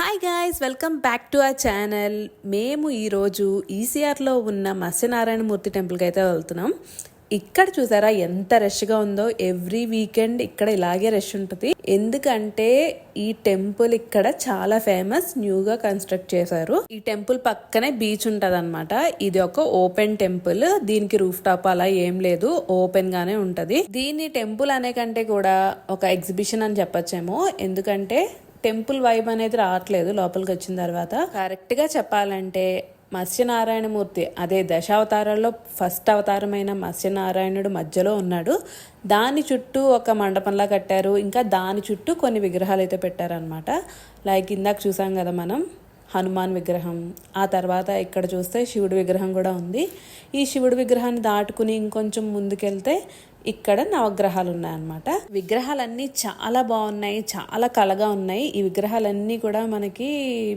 Hi guys, welcome back to our channel. మేము ఈరోజు ఈసీఆర్లో ఉన్న మత్స్యనారాయణమూర్తి టెంపుల్కి అయితే వెళ్తున్నాం. ఇక్కడ చూసారా ఎంత రష్గా ఉందో. ఎవ్రీ వీకెండ్ ఇక్కడ ఇలాగే రష్ ఉంటుంది. ఎందుకంటే ఈ టెంపుల్ ఇక్కడ చాలా ఫేమస్, న్యూగా కన్స్ట్రక్ట్ చేశారు. ఈ టెంపుల్ పక్కనే బీచ్ ఉంటది అనమాట. ఇది ఒక ఓపెన్ టెంపుల్, దీనికి రూఫ్ టాప్ అలా ఏం లేదు, ఓపెన్ గానే ఉంటది. దీన్ని టెంపుల్ అనే కంటే కూడా ఒక ఎగ్జిబిషన్ అని చెప్పొచ్చేమో. ఎందుకంటే టెంపుల్ వైబ్ అనేది రావట్లేదు లోపలికి వచ్చిన తర్వాత. కరెక్ట్ గా చెప్పాలంటే మత్స్యనారాయణమూర్తి, అదే దశావతారాల్లో ఫస్ట్ అవతారమైన మత్స్యనారాయణుడు మధ్యలో ఉన్నాడు. దాని చుట్టూ ఒక మండపంలా కట్టారు. ఇంకా దాని చుట్టూ కొన్ని విగ్రహాలు అయితే పెట్టారనమాట. లైక్ ఇందాక చూసాం కదా మనం, హనుమాన్ విగ్రహం. ఆ తర్వాత ఇక్కడ చూస్తే శివుడి విగ్రహం కూడా ఉంది. ఈ శివుడి విగ్రహాన్ని దాటుకుని ఇంకొంచెం ముందుకెళ్తే ఇక్కడ నవగ్రహాలు ఉన్నాయన్నమాట. విగ్రహాలన్నీ చాలా బాగున్నాయి, చాలా కళగా ఉన్నాయి. ఈ విగ్రహాలన్నీ కూడా మనకి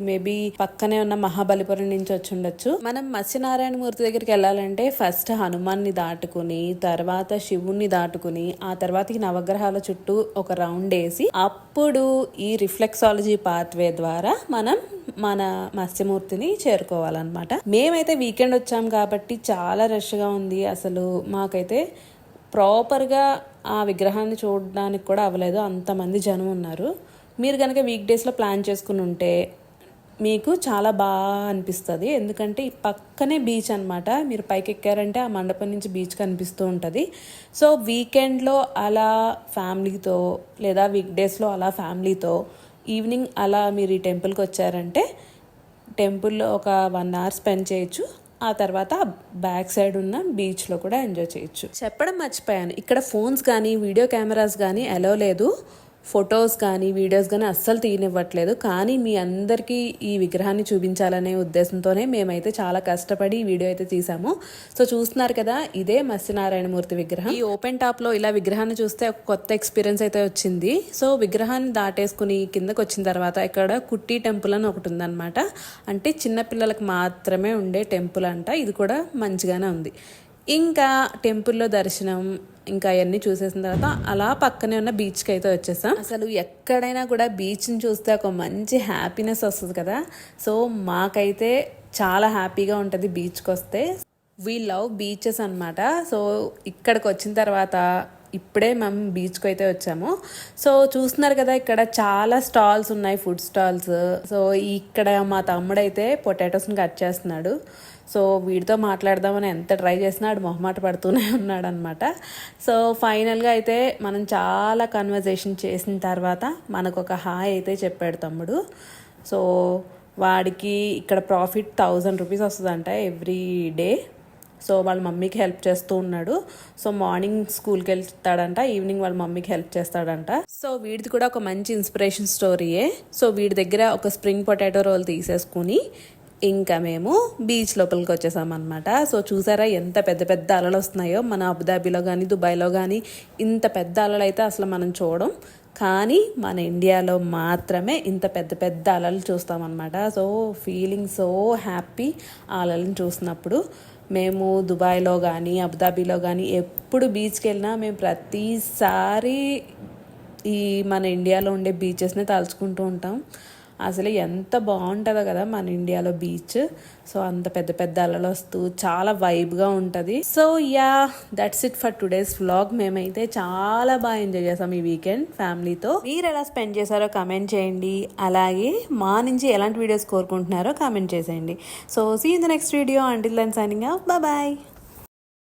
మేబీ పక్కనే ఉన్న మహాబలిపురం నుంచి వచ్చి ఉండొచ్చు. మనం మత్స్యనారాయణమూర్తి దగ్గరికి వెళ్ళాలంటే ఫస్ట్ హనుమాన్ని దాటుకుని, తర్వాత శివుణ్ణి దాటుకుని, ఆ తర్వాత ఈ నవగ్రహాల చుట్టూ ఒక రౌండ్ వేసి అప్పుడు ఈ రిఫ్లెక్సాలజీ పాత్వే ద్వారా మనం మన మత్స్యమూర్తిని చేరుకోవాలన్నమాట. మేమైతే వీకెండ్ వచ్చాం కాబట్టి చాలా రష్గా ఉంది. అసలు మాకైతే ప్రాపర్గా ఆ విగ్రహాన్ని చూడడానికి కూడా అవ్వలేదు, అంతమంది జనం ఉన్నారు. మీరు కనుక వీక్ డేస్లో ప్లాన్ చేసుకుని ఉంటే మీకు చాలా బాగా అనిపిస్తుంది. ఎందుకంటే ఈ పక్కనే బీచ్ అనమాట. మీరు పైకి ఎక్కారంటే ఆ మండపం నుంచి బీచ్ కనిపిస్తూ ఉంటుంది. సో వీకెండ్లో అలా ఫ్యామిలీతో లేదా వీక్ డేస్లో అలా ఫ్యామిలీతో ఈవినింగ్ అలా మీరు ఈ టెంపుల్కి వచ్చారంటే టెంపుల్లో ఒక 1 hour స్పెండ్ చేయొచ్చు. ఆ తర్వాత బ్యాక్ సైడ్ ఉన్న బీచ్లో కూడా ఎంజాయ్ చేయొచ్చు. చెప్పడం మర్చిపోయాను, ఇక్కడ ఫోన్స్ కానీ వీడియో కెమెరాస్ కానీ అలో లేదు. ఫొటోస్ కానీ వీడియోస్ కానీ అస్సలు తీయనివ్వట్లేదు. కానీ మీ అందరికీ ఈ విగ్రహాన్ని చూపించాలనే ఉద్దేశంతోనే మేమైతే చాలా కష్టపడి ఈ వీడియో అయితే తీసాము. సో చూస్తున్నారు కదా, ఇదే మత్స్యనారాయణమూర్తి విగ్రహం. ఈ ఓపెన్ టాప్లో ఇలా విగ్రహాన్ని చూస్తే ఒక కొత్త ఎక్స్పీరియన్స్ అయితే వచ్చింది. సో విగ్రహాన్ని దాటేసుకుని కిందకు వచ్చిన తర్వాత ఇక్కడ కుట్టి టెంపుల్ అని ఒకటి ఉందన్నమాట. అంటే చిన్నపిల్లలకు మాత్రమే ఉండే టెంపుల్ అంట. ఇది కూడా మంచిగానే ఉంది. ఇంకా టెంపుల్లో దర్శనం ఇంకా అవన్నీ చూసేసిన తర్వాత అలా పక్కనే ఉన్న బీచ్కి అయితే వచ్చేసాం. అసలు ఎక్కడైనా కూడా బీచ్ని చూస్తే ఒక మంచి హ్యాపీనెస్ వస్తుంది కదా. సో మాకైతే చాలా హ్యాపీగా ఉంటుంది బీచ్కి వస్తే. వీ లవ్ బీచెస్ అనమాట. సో ఇక్కడికి వచ్చిన తర్వాత ఇప్పుడే మేము బీచ్కి అయితే వచ్చాము. సో చూస్తున్నారు కదా, ఇక్కడ చాలా స్టాల్స్ ఉన్నాయి, ఫుడ్ స్టాల్స్. సో ఇక్కడ మా తమ్ముడైతే పొటాటోస్ని కట్ చేస్తున్నాడు. సో వీడితో మాట్లాడదామని ఎంత ట్రై చేసినా ఆడు మొహమాట పడుతూనే ఉన్నాడు అనమాట. సో ఫైనల్గా అయితే మనం చాలా కన్వర్జేషన్ చేసిన తర్వాత మనకు ఒక హాయ్ అయితే చెప్పాడు తమ్ముడు. సో వాడికి ఇక్కడ ప్రాఫిట్ 1000 రూపీస్ వస్తుందంట ఎవ్రీ డే. సో వాళ్ళ మమ్మీకి హెల్ప్ చేస్తూ ఉన్నాడు. సో మార్నింగ్ స్కూల్కి వెళ్తాడంట, ఈవినింగ్ వాళ్ళ మమ్మీకి హెల్ప్ చేస్తాడంట. సో వీడిది కూడా ఒక మంచి ఇన్స్పిరేషన్ స్టోరీయే. సో వీడి దగ్గర ఒక స్ప్రింగ్ పొటాటో రోల్ తీసేసుకుని ఇంకా మేము బీచ్ లోపలికి వచ్చేసామన్నమాట. సో చూసారా ఎంత పెద్ద పెద్ద అలలు వస్తున్నాయో. మన అబుదాబిలో కానీ దుబాయ్లో కానీ ఇంత పెద్ద అలలు అయితే అసలు మనం చూడం. కానీ మన ఇండియాలో మాత్రమే ఇంత పెద్ద పెద్ద అలలు చూస్తామన్నమాట. సో ఫీలింగ్ సో హ్యాపీ ఆ అలలను చూసినప్పుడు. మేము దుబాయ్లో కానీ అబుదాబిలో కానీ ఎప్పుడు బీచ్కి వెళ్ళినా మేము ప్రతిసారి ఈ మన ఇండియాలో ఉండే బీచెస్ని తలుచుకుంటూ ఉంటాం. అసలు ఎంత బాగుంటుందో కదా మన ఇండియాలో బీచ్. సో అంత పెద్ద పెద్ద అలలు వస్తూ చాలా వైబ్గా ఉంటుంది. So yeah, that's it for today's vlog. మేమైతే చాలా బాగా ఎంజాయ్ చేసాం ఈ వీకెండ్ ఫ్యామిలీతో. మీరు ఎలా స్పెండ్ చేశారో కామెంట్ చేయండి. అలాగే మా నుంచి ఎలాంటి వీడియోస్ కోరుకుంటున్నారో కామెంట్ చేసేయండి. So see in the next video. Until then signing off. Bye.